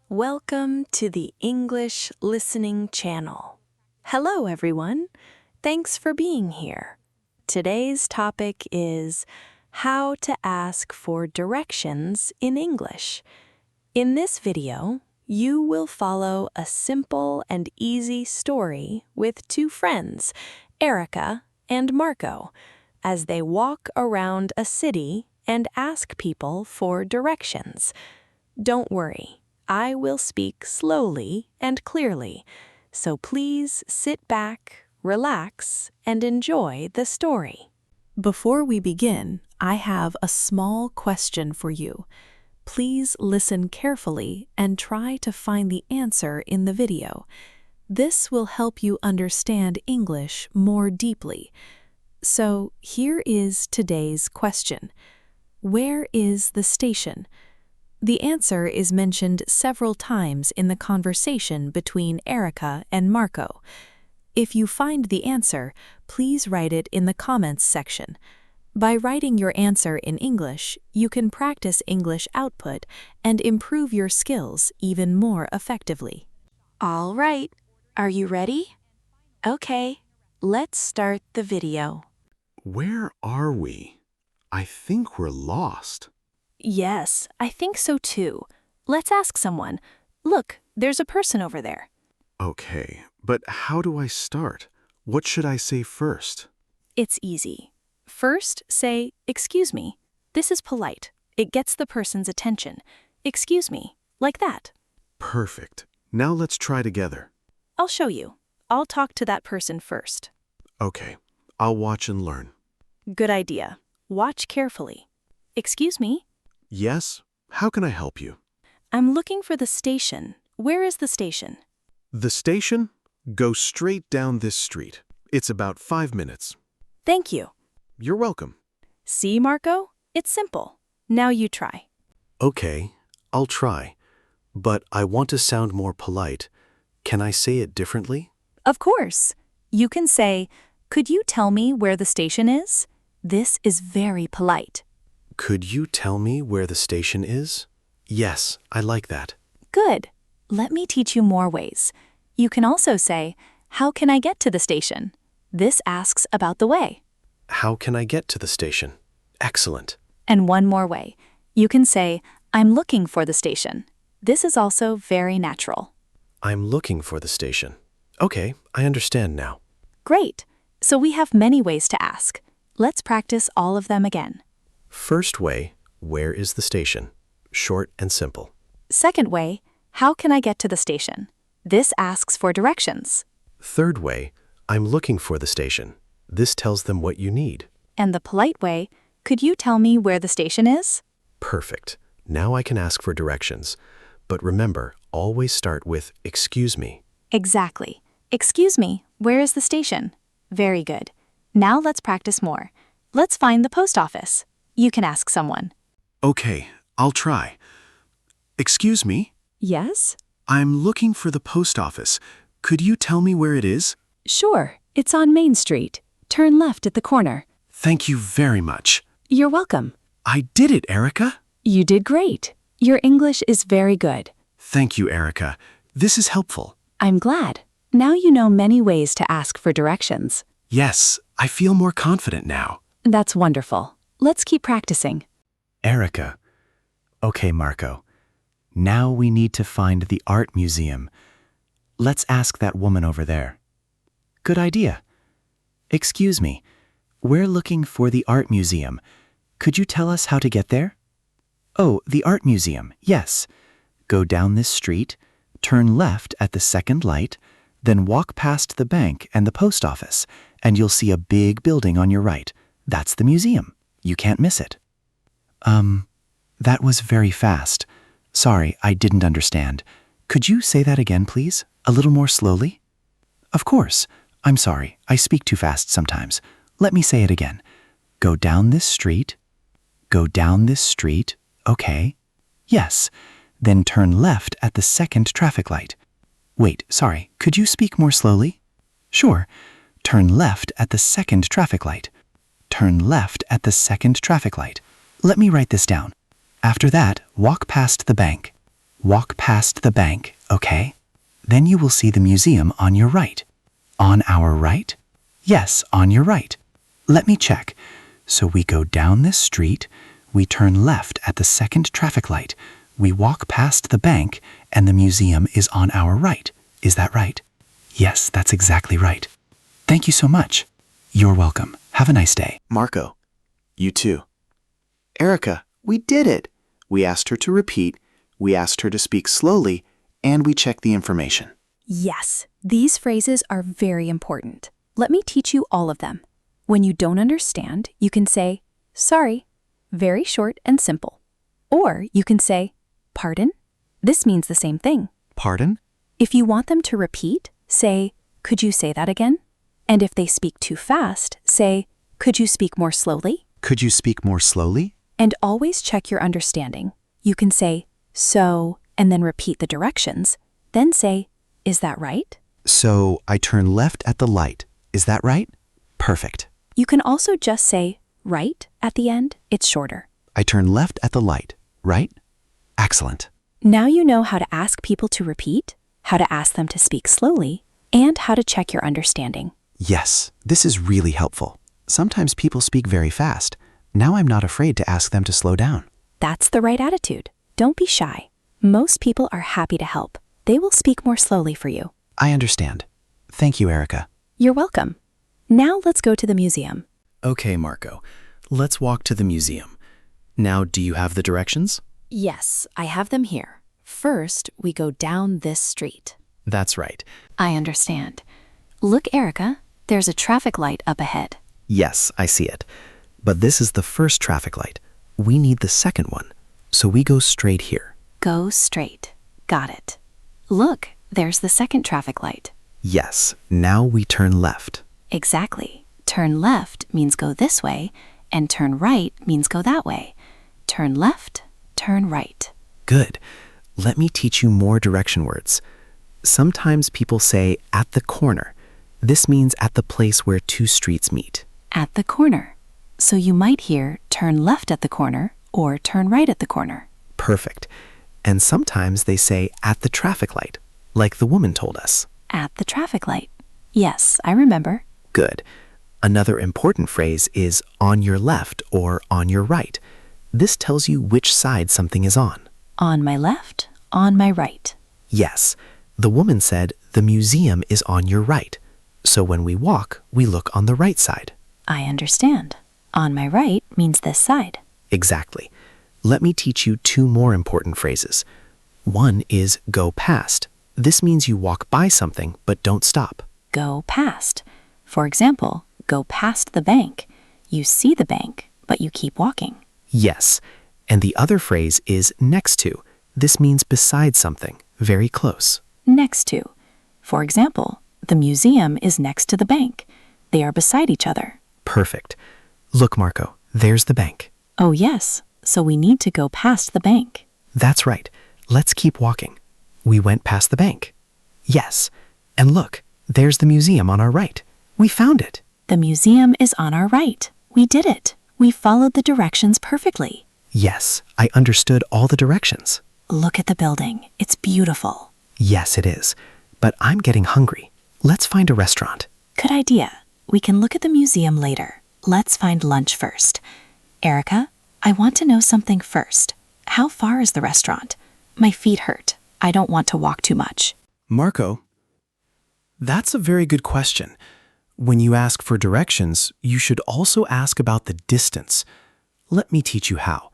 Welcome to the English Listening Channel. Hello, everyone. Thanks for being here. Today's topic is how to ask for directions in English. In this video, you will follow a simple and easy story with two friends, Erica and Marco, as they walk around a city and ask people for directions. Don't worry. I will speak slowly and clearly, so please sit back, relax, and enjoy the story. Before we begin, I have a small question for you. Please listen carefully and try to find the answer in the video. This will help you understand English more deeply. So here is today's question. Where is the station? The answer is mentioned several times in the conversation between Erica and Marco. If you find the answer, please write it in the comments section. By writing your answer in English, you can practice English output and improve your skills even more effectively. All right, are you ready? Okay, let's start the video. Where are we? I think we're lost. Yes, I think so too. Let's ask someone. Look, there's a person over there. Okay, but how do I start? What should I say first? It's easy. First, say, "Excuse me." This is polite. It gets the person's attention. "Excuse me," like that. Perfect. Now let's try together. I'll show you. I'll talk to that person first. Okay, I'll watch and learn. Good idea. Watch carefully. "Excuse me." Yes? How can I help you? I'm looking for the station. Where is the station? The station? Go straight down this street. It's about 5 minutes. Thank you. You're welcome. See, Marco? It's simple. Now you try. Okay, I'll try. But I want to sound more polite. Can I say it differently? Of course. You can say, "Could you tell me where the station is?" This is very polite. Could you tell me where the station is? Yes, I like that. Good. Let me teach you more ways. You can also say, "How can I get to the station?" This asks about the way. How can I get to the station? Excellent. And one more way. You can say, "I'm looking for the station." This is also very natural. I'm looking for the station. Okay, I understand now. Great. So we have many ways to ask. Let's practice all of them again. First way, where is the station? Short and simple. Second way, how can I get to the station? This asks for directions. Third way, I'm looking for the station. This tells them what you need. And the polite way, could you tell me where the station is? Perfect. Now I can ask for directions. But remember, always start with excuse me. Exactly. Excuse me, where is the station? Very good. Now let's practice more. Let's find the post office. You can ask someone. Okay, I'll try. Excuse me? Yes? I'm looking for the post office. Could you tell me where it is? Sure, it's on Main Street. Turn left at the corner. Thank you very much. You're welcome. I did it, Erica. You did great. Your English is very good. Thank you, Erica. This is helpful. I'm glad. Now you know many ways to ask for directions. Yes, I feel more confident now. That's wonderful. Let's keep practicing. Erica. Okay, Marco. Now we need to find the art museum. Let's ask that woman over there. Good idea. Excuse me. We're looking for the art museum. Could you tell us how to get there? Oh, the art museum. Yes. Go down this street, turn left at the second light, then walk past the bank and the post office, and you'll see a big building on your right. That's the museum. You can't miss it. That was very fast. Sorry, I didn't understand. Could you say that again, please? A little more slowly? Of course. I'm sorry. I speak too fast sometimes. Let me say it again. Go down this street. Go down this street. Okay. Yes. Then turn left at the second traffic light. Wait, sorry. Could you speak more slowly? Sure. Turn left at the second traffic light. Turn left at the second traffic light. Let me write this down. After that, walk past the bank. Walk past the bank, okay? Then you will see the museum on your right. On our right? Yes, on your right. Let me check. So we go down this street, we turn left at the second traffic light, we walk past the bank, and the museum is on our right. Is that right? Yes, that's exactly right. Thank you so much. You're welcome. Have a nice day. Marco, you too. Erica, we did it. We asked her to repeat, we asked her to speak slowly, and we checked the information. Yes, these phrases are very important. Let me teach you all of them. When you don't understand, you can say, sorry, very short and simple. Or you can say, pardon? This means the same thing. Pardon? If you want them to repeat, say, could you say that again? And if they speak too fast, say, could you speak more slowly? Could you speak more slowly? And always check your understanding. You can say, so, and then repeat the directions. Then say, is that right? So, I turn left at the light. Is that right? Perfect. You can also just say, right, at the end. It's shorter. I turn left at the light, right? Excellent. Now you know how to ask people to repeat, how to ask them to speak slowly, and how to check your understanding. Yes, this is really helpful. Sometimes people speak very fast. Now I'm not afraid to ask them to slow down. That's the right attitude. Don't be shy. Most people are happy to help. They will speak more slowly for you. I understand. Thank you, Erica. You're welcome. Now let's go to the museum. Okay, Marco. Let's walk to the museum. Now, do you have the directions? Yes, I have them here. First, we go down this street. That's right. I understand. Look, Erica, there's a traffic light up ahead. Yes, I see it. But this is the first traffic light. We need the second one. So we go straight here. Go straight. Got it. Look, there's the second traffic light. Yes, now we turn left. Exactly. Turn left means go this way, and turn right means go that way. Turn left, turn right. Good. Let me teach you more direction words. Sometimes people say at the corner. This means at the place where two streets meet. At the corner. So you might hear turn left at the corner or turn right at the corner. Perfect. And sometimes they say at the traffic light, like the woman told us. At the traffic light. Yes, I remember. Good. Another important phrase is on your left or on your right. This tells you which side something is on. On my left, on my right. Yes. The woman said the museum is on your right. So when we walk, we look on the right side. I understand. On my right means this side. Exactly. Let me teach you two more important phrases. One is go past. This means you walk by something but don't stop. Go past. For example, go past the bank. You see the bank, but you keep walking. Yes. And the other phrase is next to. This means beside something, very close. Next to. For example, the museum is next to the bank. They are beside each other. Perfect. Look, Marco, there's the bank. Oh, yes. So we need to go past the bank. That's right. Let's keep walking. We went past the bank. Yes. And look, there's the museum on our right. We found it. The museum is on our right. We did it. We followed the directions perfectly. Yes, I understood all the directions. Look at the building. It's beautiful. Yes, it is. But I'm getting hungry. Let's find a restaurant. Good idea. We can look at the museum later. Let's find lunch first. Erica, I want to know something first. How far is the restaurant? My feet hurt. I don't want to walk too much. Marco, that's a very good question. When you ask for directions, you should also ask about the distance. Let me teach you how.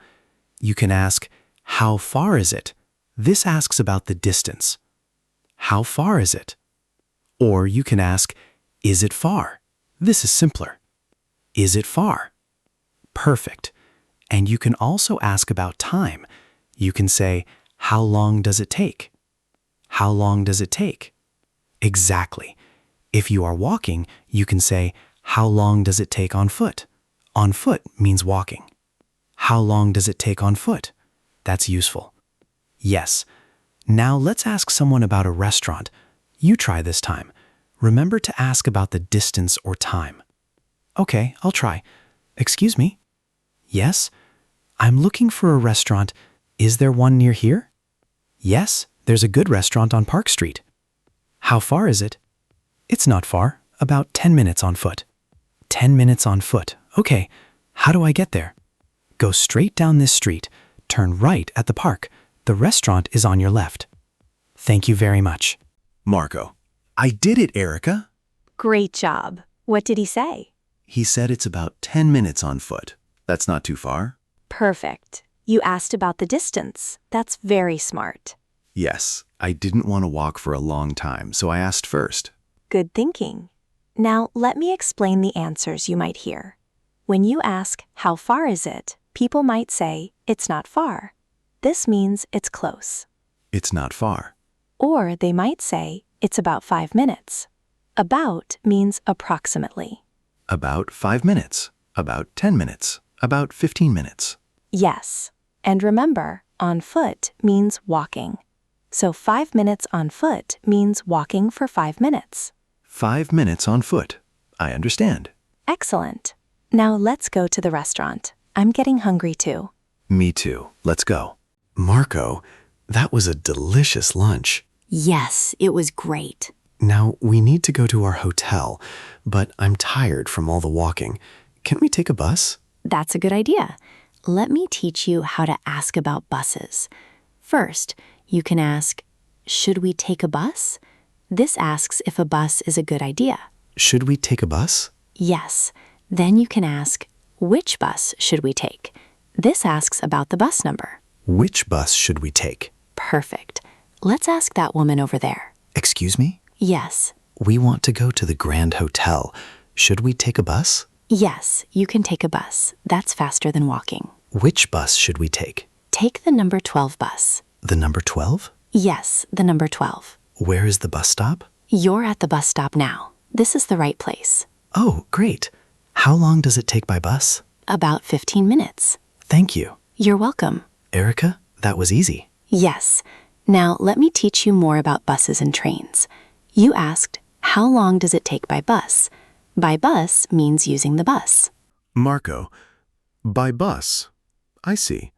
You can ask, how far is it? This asks about the distance. How far is it? Or you can ask, is it far? This is simpler. Is it far? Perfect. And you can also ask about time. You can say, how long does it take? How long does it take? Exactly. If you are walking, you can say, how long does it take on foot? On foot means walking. How long does it take on foot? That's useful. Yes. Now let's ask someone about a restaurant. You try this time. Remember to ask about the distance or time. Okay, I'll try. Excuse me? Yes? I'm looking for a restaurant. Is there one near here? Yes, there's a good restaurant on Park Street. How far is it? It's not far, about 10 minutes on foot. 10 minutes on foot. Okay, how do I get there? Go straight down this street, turn right at the park. The restaurant is on your left. Thank you very much. Marco, I did it, Erica. Great job. What did he say? He said it's about 10 minutes on foot. That's not too far. Perfect. You asked about the distance. That's very smart. Yes, I didn't want to walk for a long time, so I asked first. Good thinking. Now, let me explain the answers you might hear. When you ask, how far is it? People might say, it's not far. This means it's close. It's not far. Or they might say, it's about 5 minutes. About means approximately. About 5 minutes. About 10 minutes. About 15 minutes. Yes. And remember, on foot means walking. So 5 minutes on foot means walking for 5 minutes. 5 minutes on foot. I understand. Excellent. Now let's go to the restaurant. I'm getting hungry too. Me too. Let's go. Marco, that was a delicious lunch. Yes, it was great. Now, we need to go to our hotel, but I'm tired from all the walking. Can we take a bus? That's a good idea. Let me teach you how to ask about buses. First, you can ask, should we take a bus? This asks if a bus is a good idea. Should we take a bus? Yes. Then you can ask, which bus should we take? This asks about the bus number. Which bus should we take? Perfect. Let's ask that woman over there. Excuse me? Yes. We want to go to the Grand Hotel. Should we take a bus? Yes, you can take a bus. That's faster than walking. Which bus should we take? Take the number 12 bus. The number 12? Yes, the number 12. Where is the bus stop? You're at the bus stop now. This is the right place. Oh, great. How long does it take by bus? About 15 minutes. Thank you. You're welcome. Erica, that was easy. Yes. Now let me teach you more about buses and trains. You asked, how long does it take by bus? By bus means using the bus. Marco, by bus. I see.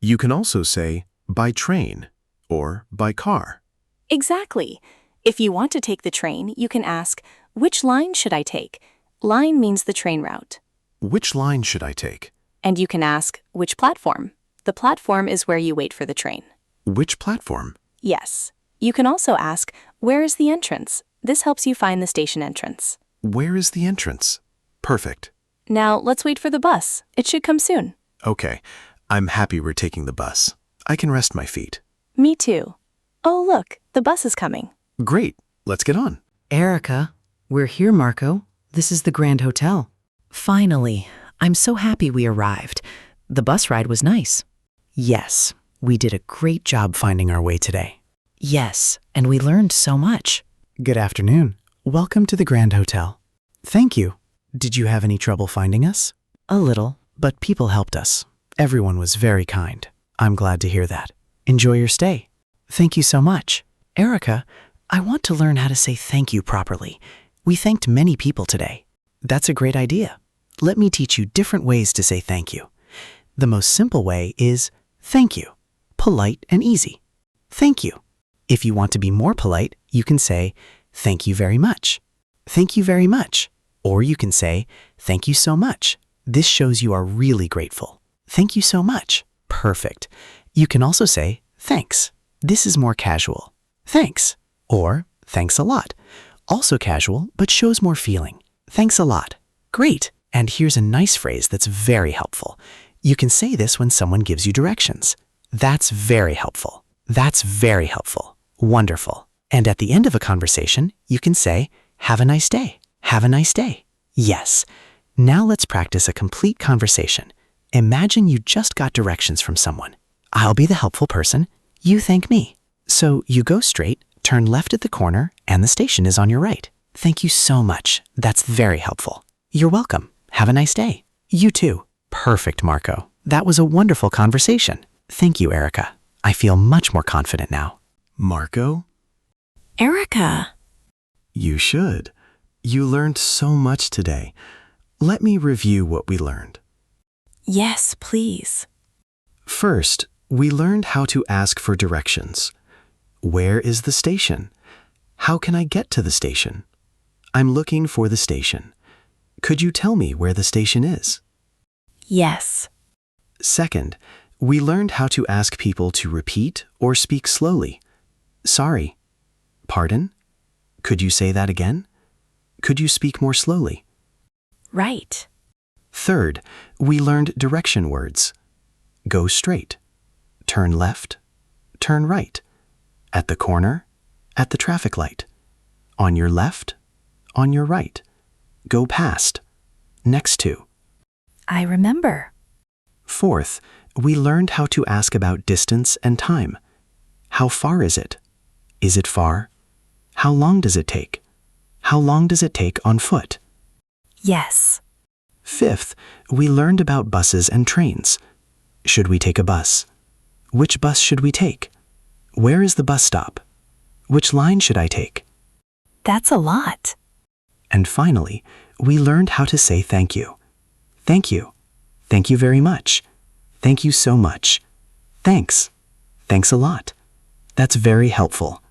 You can also say by train or by car. Exactly. If you want to take the train, you can ask, which line should I take? Line means the train route. Which line should I take? And you can ask, which platform? The platform is where you wait for the train. Which platform? Yes. You can also ask, where is the entrance? This helps you find the station entrance. Where is the entrance? Perfect. Now, let's wait for the bus. It should come soon. Okay, I'm happy we're taking the bus. I can rest my feet. Me too. Oh, look, the bus is coming. Great, let's get on. Erica, we're here, Marco. This is the Grand Hotel. Finally, I'm so happy we arrived. The bus ride was nice. Yes, we did a great job finding our way today. Yes, and we learned so much. Good afternoon. Welcome to the Grand Hotel. Thank you. Did you have any trouble finding us? A little. But people helped us. Everyone was very kind. I'm glad to hear that. Enjoy your stay. Thank you so much. Erica, I want to learn how to say thank you properly. We thanked many people today. That's a great idea. Let me teach you different ways to say thank you. The most simple way is thank you. Polite and easy. Thank you. If you want to be more polite, you can say thank you very much. Thank you very much. Or you can say thank you so much. This shows you are really grateful. Thank you so much. Perfect. You can also say thanks. This is more casual. Thanks. Or thanks a lot. Also casual, but shows more feeling. Thanks a lot. Great. And here's a nice phrase that's very helpful. You can say this when someone gives you directions. That's very helpful. That's very helpful. Wonderful. And at the end of a conversation, you can say, have a nice day. Have a nice day. Yes. Now let's practice a complete conversation. Imagine you just got directions from someone. I'll be the helpful person. You thank me. So you go straight, turn left at the corner, and the station is on your right. Thank you so much. That's very helpful. You're welcome. Have a nice day. You too. Perfect, Marco. That was a wonderful conversation. Thank you, Erica. I feel much more confident now. Marco? Erica. You should. You learned so much today. Let me review what we learned. Yes, please. First, We learned how to ask for directions. Where is the station? How can I get to the station? I'm looking for the station. Could you tell me where the station is? Yes. Second, we learned how to ask people to repeat or speak slowly. Sorry. Pardon? Could you say that again? Could you speak more slowly? Right. Third, we learned direction words. Go straight. Turn left. Turn right. At the corner. At the traffic light. On your left. On your right. Go past. Next to. I remember. Fourth, we learned how to ask about distance and time. How far is it? Is it far? How long does it take? How long does it take on foot? Yes. Fifth, we learned about buses and trains. Should we take a bus? Which bus should we take? Where is the bus stop? Which line should I take? That's a lot. And finally, we learned how to say thank you. Thank you. Thank you very much. Thank you so much. Thanks. Thanks a lot. That's very helpful.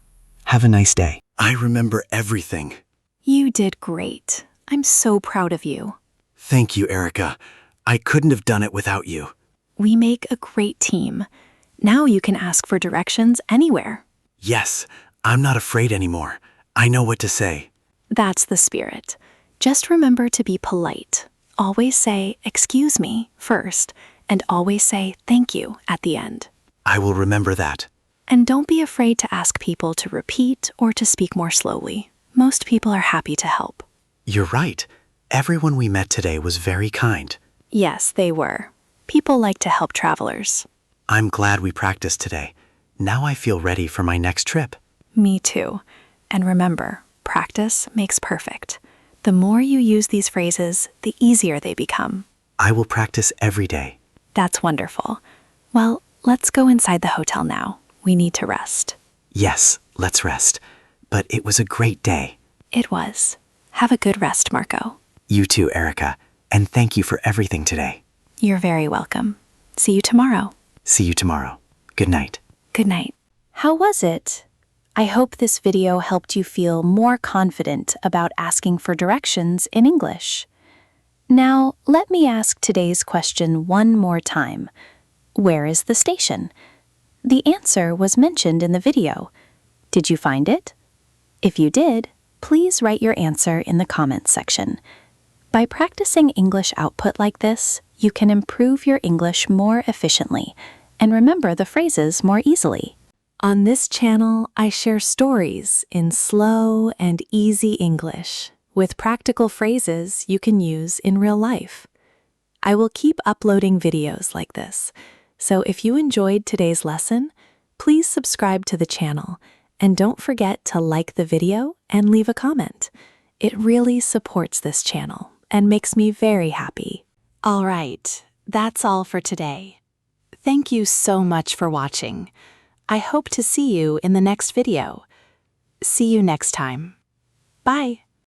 Have a nice day. I remember everything. You did great. I'm so proud of you. Thank you, Erica. I couldn't have done it without you. We make a great team. Now you can ask for directions anywhere. Yes, I'm not afraid anymore. I know what to say. That's the spirit. Just remember to be polite. Always say, "Excuse me," first, and always say, "Thank you," at the end. I will remember that. And don't be afraid to ask people to repeat or to speak more slowly. Most people are happy to help. You're right. Everyone we met today was very kind. Yes, they were. People like to help travelers. I'm glad we practiced today. Now I feel ready for my next trip. Me too. And remember, practice makes perfect. The more you use these phrases, the easier they become. I will practice every day. That's wonderful. Well, let's go inside the hotel now. We need to rest. Yes, let's rest. But it was a great day. It was. Have a good rest, Marco. You too, Erica. And thank you for everything today. You're very welcome. See you tomorrow. See you tomorrow. Good night. Good night. How was it? I hope this video helped you feel more confident about asking for directions in English. Now, let me ask today's question one more time. Where is the station? The answer was mentioned in the video. Did you find it? If you did, please write your answer in the comments section. By practicing English output like this, you can improve your English more efficiently and remember the phrases more easily. On this channel, I share stories in slow and easy English with practical phrases you can use in real life. I will keep uploading videos like this, so if you enjoyed today's lesson, please subscribe to the channel and don't forget to like the video and leave a comment. It really supports this channel and makes me very happy. All right, that's all for today. Thank you so much for watching. I hope to see you in the next video. See you next time. Bye.